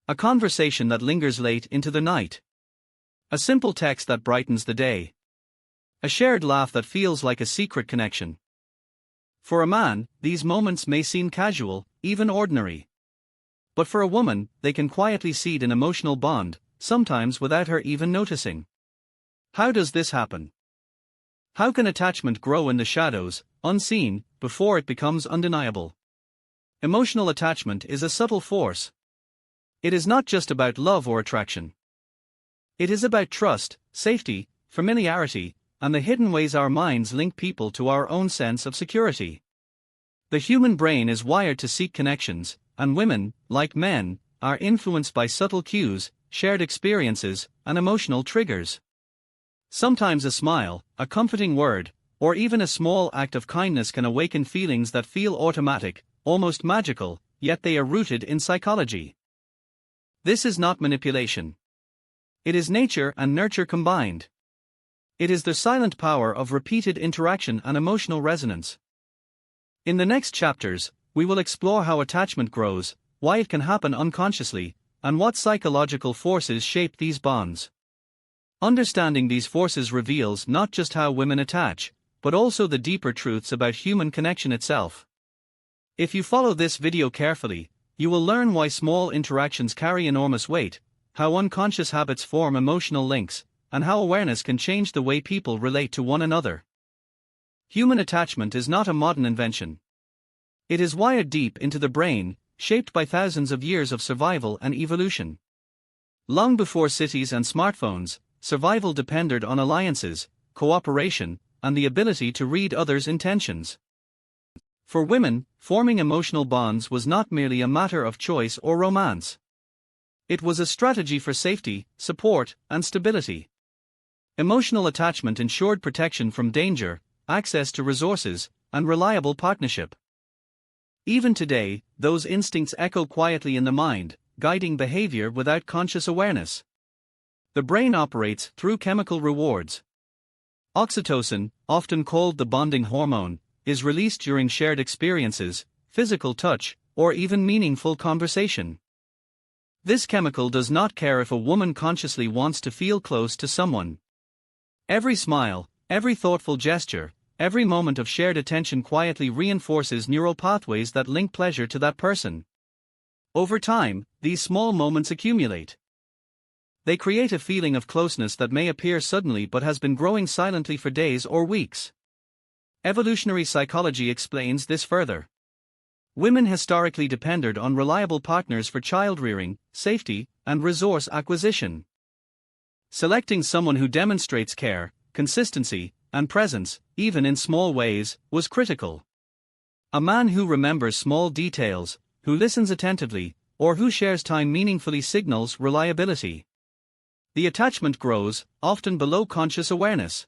A conversation that lingers late into the night. A simple text that brightens the day. A shared laugh that feels like a secret connection. For a man, these moments may seem casual, even ordinary. But for a woman, they can quietly seed an emotional bond, sometimes without her even noticing. How does this happen? How can attachment grow in the shadows, unseen, before it becomes undeniable? Emotional attachment is a subtle force. It is not just about love or attraction. It is about trust, safety, familiarity, and the hidden ways our minds link people to our own sense of security. The human brain is wired to seek connections, and women, like men, are influenced by subtle cues, shared experiences, and emotional triggers. Sometimes a smile, a comforting word, or even a small act of kindness can awaken feelings that feel automatic, almost magical, yet they are rooted in psychology. This is not manipulation. It is nature and nurture combined. It is the silent power of repeated interaction and emotional resonance. In the next chapters, we will explore how attachment grows, why it can happen unconsciously, and what psychological forces shape these bonds. Understanding these forces reveals not just how women attach, but also the deeper truths about human connection itself. If you follow this video carefully, you will learn why small interactions carry enormous weight, how unconscious habits form emotional links, and how awareness can change the way people relate to one another. Human attachment is not a modern invention. It is wired deep into the brain, shaped by thousands of years of survival and evolution. Long before cities and smartphones, survival depended on alliances, cooperation, and the ability to read others' intentions. For women, forming emotional bonds was not merely a matter of choice or romance. It was a strategy for safety, support, and stability. Emotional attachment ensured protection from danger, access to resources, and reliable partnership. Even today, those instincts echo quietly in the mind, guiding behavior without conscious awareness. The brain operates through chemical rewards. Oxytocin, often called the bonding hormone, is released during shared experiences, physical touch, or even meaningful conversation. This chemical does not care if a woman consciously wants to feel close to someone. Every smile, every thoughtful gesture, every moment of shared attention quietly reinforces neural pathways that link pleasure to that person. Over time, these small moments accumulate. They create a feeling of closeness that may appear suddenly but has been growing silently for days or weeks. Evolutionary psychology explains this further. Women historically depended on reliable partners for child-rearing, safety, and resource acquisition. Selecting someone who demonstrates care, consistency, and presence, even in small ways, was critical. A man who remembers small details, who listens attentively, or who shares time meaningfully signals reliability. The attachment grows, often below conscious awareness.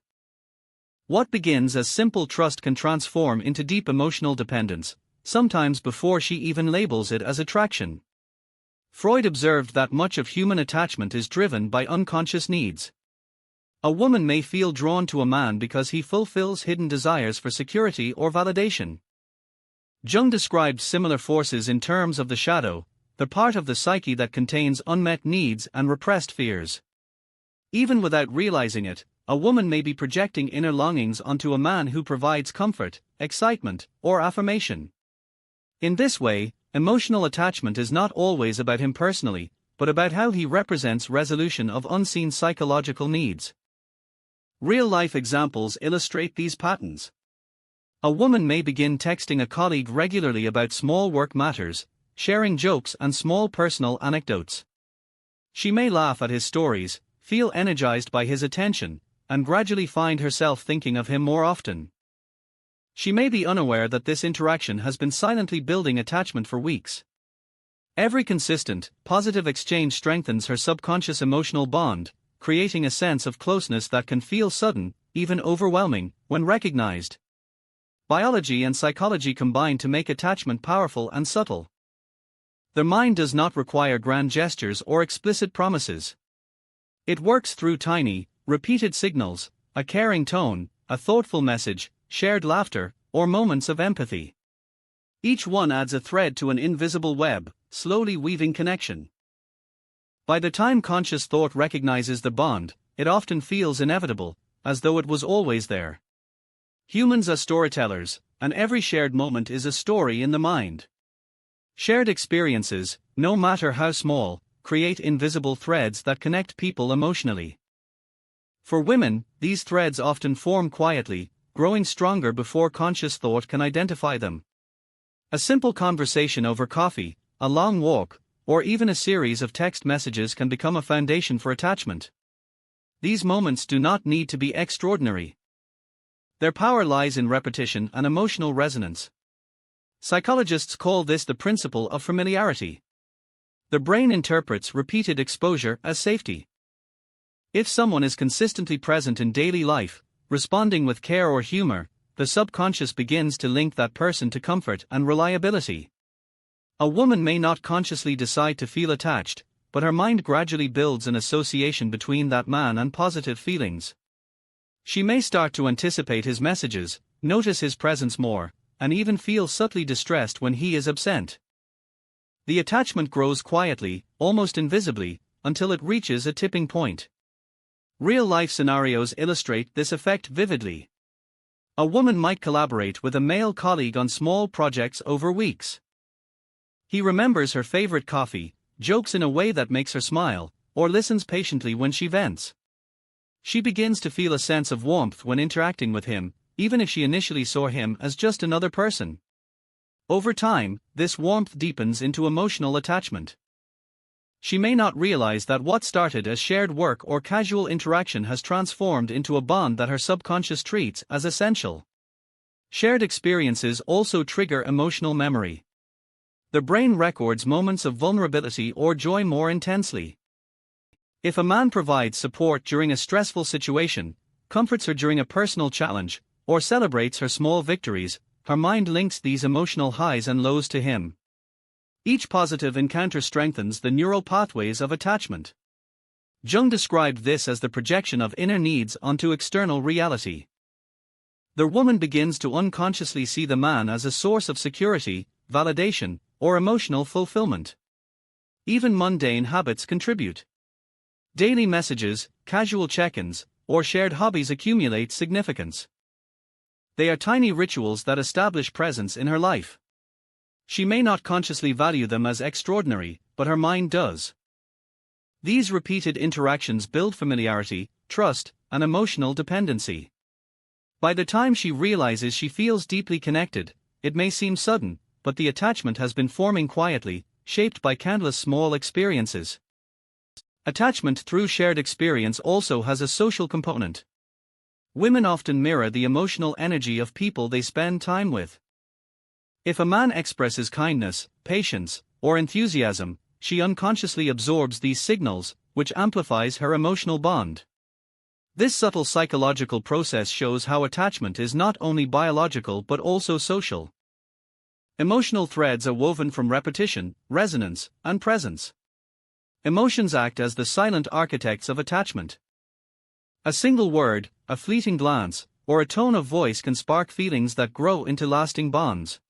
What begins as simple trust can transform into deep emotional dependence, sometimes before she even labels it as attraction. Freud observed that much of human attachment is driven by unconscious needs. A woman may feel drawn to a man because he fulfills hidden desires for security or validation. Jung described similar forces in terms of the shadow, the part of the psyche that contains unmet needs and repressed fears. Even without realizing it, a woman may be projecting inner longings onto a man who provides comfort, excitement, or affirmation. In this way, emotional attachment is not always about him personally, but about how he represents resolution of unseen psychological needs. Real-life examples illustrate these patterns. A woman may begin texting a colleague regularly about small work matters, sharing jokes and small personal anecdotes. She may laugh at his stories, feel energized by his attention, and gradually find herself thinking of him more often. She may be unaware that this interaction has been silently building attachment for weeks. Every consistent, positive exchange strengthens her subconscious emotional bond, creating a sense of closeness that can feel sudden, even overwhelming, when recognized. Biology and psychology combine to make attachment powerful and subtle. The mind does not require grand gestures or explicit promises. It works through tiny, repeated signals, a caring tone, a thoughtful message, shared laughter, or moments of empathy. Each one adds a thread to an invisible web, slowly weaving connection. By the time conscious thought recognizes the bond, it often feels inevitable, as though it was always there. Humans are storytellers, and every shared moment is a story in the mind. Shared experiences, no matter how small, create invisible threads that connect people emotionally. For women, these threads often form quietly, growing stronger before conscious thought can identify them. A simple conversation over coffee, a long walk, or even a series of text messages can become a foundation for attachment. These moments do not need to be extraordinary. Their power lies in repetition and emotional resonance. Psychologists call this the principle of familiarity. The brain interprets repeated exposure as safety. If someone is consistently present in daily life, responding with care or humor, the subconscious begins to link that person to comfort and reliability. A woman may not consciously decide to feel attached, but her mind gradually builds an association between that man and positive feelings. She may start to anticipate his messages, notice his presence more, and even feel subtly distressed when he is absent. The attachment grows quietly, almost invisibly, until it reaches a tipping point. Real-life scenarios illustrate this effect vividly. A woman might collaborate with a male colleague on small projects over weeks. He remembers her favorite coffee, jokes in a way that makes her smile, or listens patiently when she vents. She begins to feel a sense of warmth when interacting with him, even if she initially saw him as just another person. Over time, this warmth deepens into emotional attachment. She may not realize that what started as shared work or casual interaction has transformed into a bond that her subconscious treats as essential. Shared experiences also trigger emotional memory. The brain records moments of vulnerability or joy more intensely. If a man provides support during a stressful situation, comforts her during a personal challenge, or celebrates her small victories, her mind links these emotional highs and lows to him. Each positive encounter strengthens the neural pathways of attachment. Jung described this as the projection of inner needs onto external reality. The woman begins to unconsciously see the man as a source of security, validation, or emotional fulfillment. Even mundane habits contribute. Daily messages, casual check-ins, or shared hobbies accumulate significance. They are tiny rituals that establish presence in her life. She may not consciously value them as extraordinary, but her mind does. These repeated interactions build familiarity, trust, and emotional dependency. By the time she realizes she feels deeply connected, it may seem sudden, but the attachment has been forming quietly, shaped by countless small experiences. Attachment through shared experience also has a social component. Women often mirror the emotional energy of people they spend time with. If a man expresses kindness, patience, or enthusiasm, she unconsciously absorbs these signals, which amplifies her emotional bond. This subtle psychological process shows how attachment is not only biological but also social. Emotional threads are woven from repetition, resonance, and presence. Emotions act as the silent architects of attachment. A single word, a fleeting glance, or a tone of voice can spark feelings that grow into lasting bonds.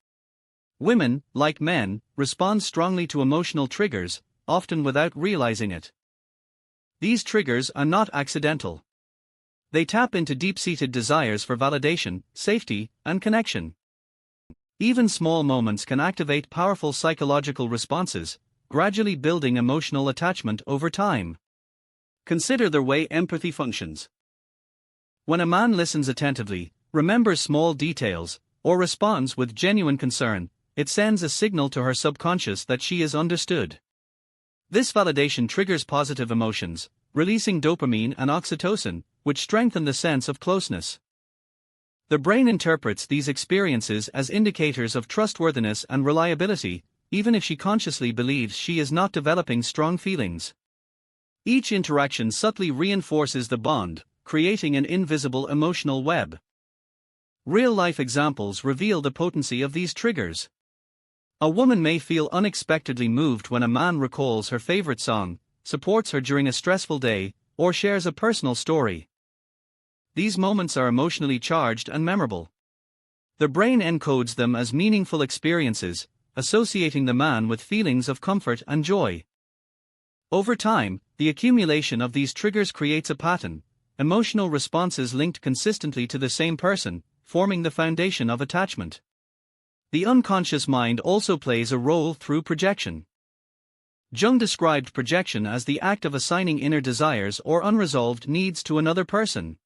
Women, like men, respond strongly to emotional triggers, often without realizing it. These triggers are not accidental. They tap into deep-seated desires for validation, safety, and connection. Even small moments can activate powerful psychological responses, gradually building emotional attachment over time. Consider the way empathy functions. When a man listens attentively, remembers small details, or responds with genuine concern, it sends a signal to her subconscious that she is understood. This validation triggers positive emotions, releasing dopamine and oxytocin, which strengthen the sense of closeness. The brain interprets these experiences as indicators of trustworthiness and reliability, even if she consciously believes she is not developing strong feelings. Each interaction subtly reinforces the bond, creating an invisible emotional web. Real-life examples reveal the potency of these triggers. A woman may feel unexpectedly moved when a man recalls her favorite song, supports her during a stressful day, or shares a personal story. These moments are emotionally charged and memorable. The brain encodes them as meaningful experiences, associating the man with feelings of comfort and joy. Over time, the accumulation of these triggers creates a pattern, emotional responses linked consistently to the same person, forming the foundation of attachment. The unconscious mind also plays a role through projection. Jung described projection as the act of assigning inner desires or unresolved needs to another person.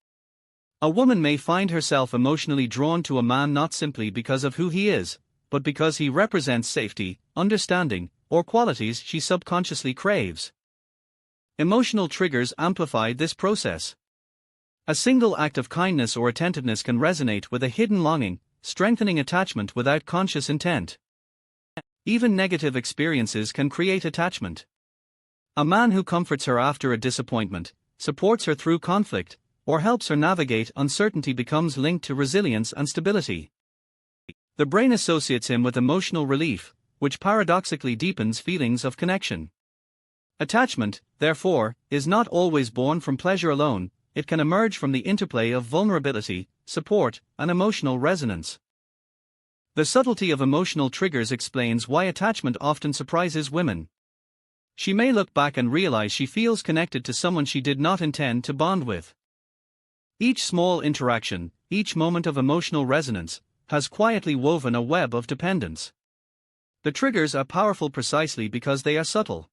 A woman may find herself emotionally drawn to a man not simply because of who he is, but because he represents safety, understanding, or qualities she subconsciously craves. Emotional triggers amplify this process. A single act of kindness or attentiveness can resonate with a hidden longing, strengthening attachment without conscious intent. Even negative experiences can create attachment. A man who comforts her after a disappointment, supports her through conflict, or helps her navigate uncertainty becomes linked to resilience and stability. The brain associates him with emotional relief, which paradoxically deepens feelings of connection. Attachment, therefore, is not always born from pleasure alone, it can emerge from the interplay of vulnerability, support, and emotional resonance. The subtlety of emotional triggers explains why attachment often surprises women. She may look back and realize she feels connected to someone she did not intend to bond with. Each small interaction, each moment of emotional resonance, has quietly woven a web of dependence. The triggers are powerful precisely because they are subtle.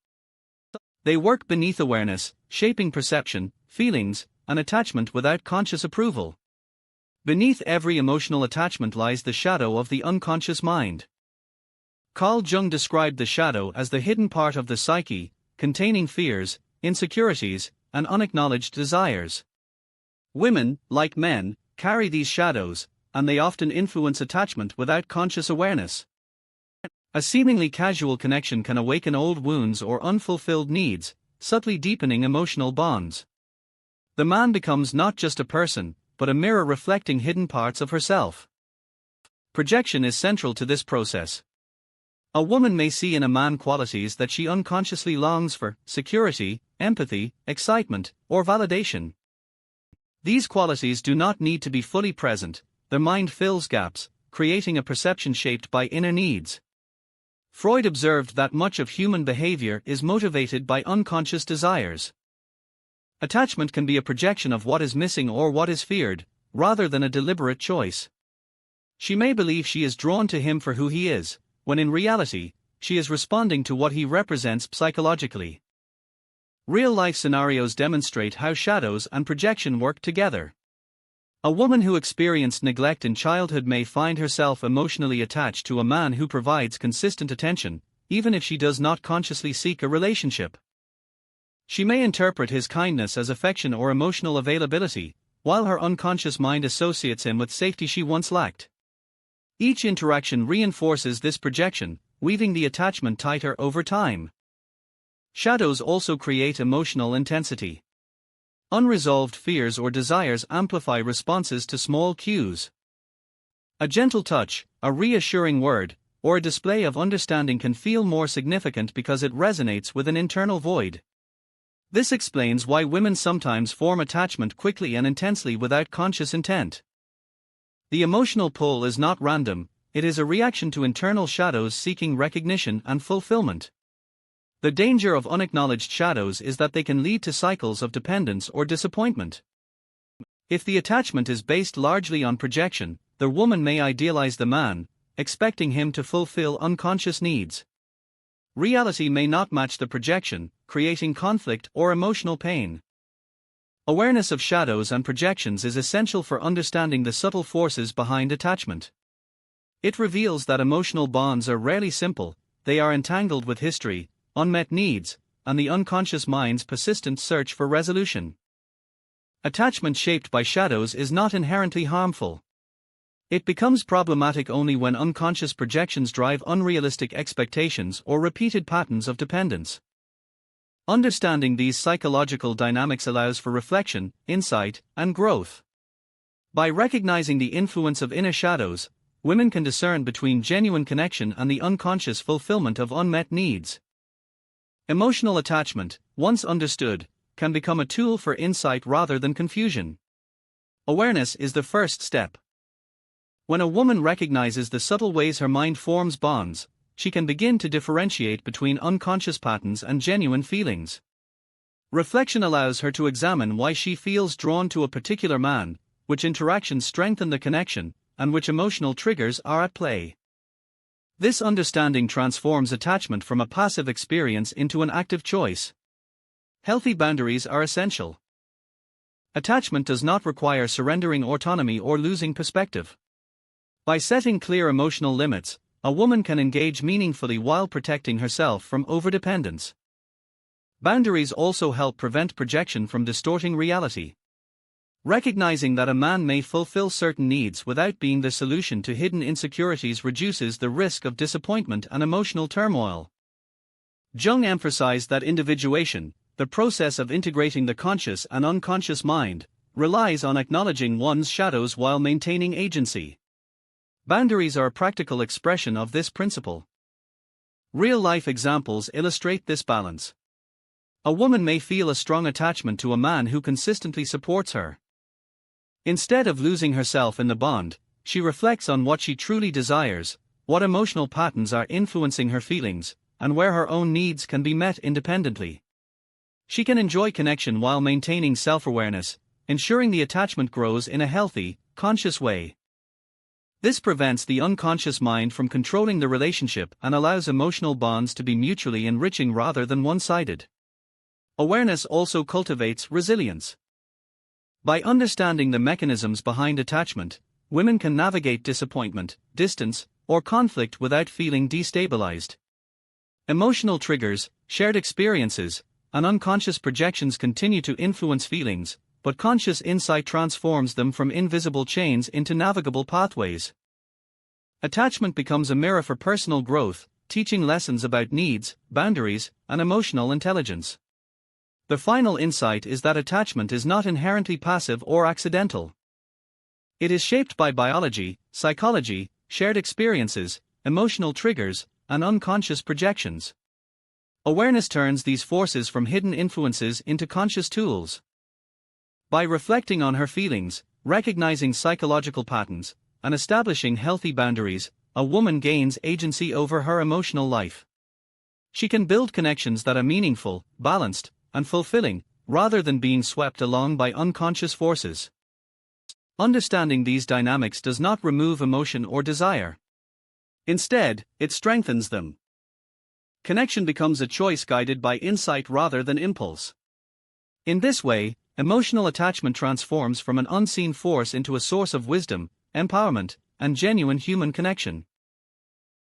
They work beneath awareness, shaping perception, feelings, and attachment without conscious approval. Beneath every emotional attachment lies the shadow of the unconscious mind. Carl Jung described the shadow as the hidden part of the psyche, containing fears, insecurities, and unacknowledged desires. Women, like men, carry these shadows, and they often influence attachment without conscious awareness. A seemingly casual connection can awaken old wounds or unfulfilled needs, subtly deepening emotional bonds. The man becomes not just a person, but a mirror reflecting hidden parts of herself. Projection is central to this process. A woman may see in a man qualities that she unconsciously longs for: security, empathy, excitement, or validation. These qualities do not need to be fully present, the mind fills gaps, creating a perception shaped by inner needs. Freud observed that much of human behavior is motivated by unconscious desires. Attachment can be a projection of what is missing or what is feared, rather than a deliberate choice. She may believe she is drawn to him for who he is, when in reality, she is responding to what he represents psychologically. Real-life scenarios demonstrate how shadows and projection work together. A woman who experienced neglect in childhood may find herself emotionally attached to a man who provides consistent attention, even if she does not consciously seek a relationship. She may interpret his kindness as affection or emotional availability, while her unconscious mind associates him with safety she once lacked. Each interaction reinforces this projection, weaving the attachment tighter over time. Shadows also create emotional intensity. Unresolved fears or desires amplify responses to small cues. A gentle touch, a reassuring word, or a display of understanding can feel more significant because it resonates with an internal void. This explains why women sometimes form attachment quickly and intensely without conscious intent. The emotional pull is not random, it is a reaction to internal shadows seeking recognition and fulfillment. The danger of unacknowledged shadows is that they can lead to cycles of dependence or disappointment. If the attachment is based largely on projection, the woman may idealize the man, expecting him to fulfill unconscious needs. Reality may not match the projection, creating conflict or emotional pain. Awareness of shadows and projections is essential for understanding the subtle forces behind attachment. It reveals that emotional bonds are rarely simple, they are entangled with history, unmet needs, and the unconscious mind's persistent search for resolution. Attachment shaped by shadows is not inherently harmful. It becomes problematic only when unconscious projections drive unrealistic expectations or repeated patterns of dependence. Understanding these psychological dynamics allows for reflection, insight, and growth. By recognizing the influence of inner shadows, women can discern between genuine connection and the unconscious fulfillment of unmet needs. Emotional attachment, once understood, can become a tool for insight rather than confusion. Awareness is the first step. When a woman recognizes the subtle ways her mind forms bonds, she can begin to differentiate between unconscious patterns and genuine feelings. Reflection allows her to examine why she feels drawn to a particular man, which interactions strengthen the connection, and which emotional triggers are at play. This understanding transforms attachment from a passive experience into an active choice. Healthy boundaries are essential. Attachment does not require surrendering autonomy or losing perspective. By setting clear emotional limits, a woman can engage meaningfully while protecting herself from overdependence. Boundaries also help prevent projection from distorting reality. Recognizing that a man may fulfill certain needs without being the solution to hidden insecurities reduces the risk of disappointment and emotional turmoil. Jung emphasized that individuation, the process of integrating the conscious and unconscious mind, relies on acknowledging one's shadows while maintaining agency. Boundaries are a practical expression of this principle. Real-life examples illustrate this balance. A woman may feel a strong attachment to a man who consistently supports her. Instead of losing herself in the bond, she reflects on what she truly desires, what emotional patterns are influencing her feelings, and where her own needs can be met independently. She can enjoy connection while maintaining self-awareness, ensuring the attachment grows in a healthy, conscious way. This prevents the unconscious mind from controlling the relationship and allows emotional bonds to be mutually enriching rather than one-sided. Awareness also cultivates resilience. By understanding the mechanisms behind attachment, women can navigate disappointment, distance, or conflict without feeling destabilized. Emotional triggers, shared experiences, and unconscious projections continue to influence feelings, but conscious insight transforms them from invisible chains into navigable pathways. Attachment becomes a mirror for personal growth, teaching lessons about needs, boundaries, and emotional intelligence. The final insight is that attachment is not inherently passive or accidental. It is shaped by biology, psychology, shared experiences, emotional triggers, and unconscious projections. Awareness turns these forces from hidden influences into conscious tools. By reflecting on her feelings, recognizing psychological patterns, and establishing healthy boundaries, a woman gains agency over her emotional life. She can build connections that are meaningful, balanced, and fulfilling, rather than being swept along by unconscious forces. Understanding these dynamics does not remove emotion or desire. Instead, it strengthens them. Connection becomes a choice guided by insight rather than impulse. In this way, emotional attachment transforms from an unseen force into a source of wisdom, empowerment, and genuine human connection.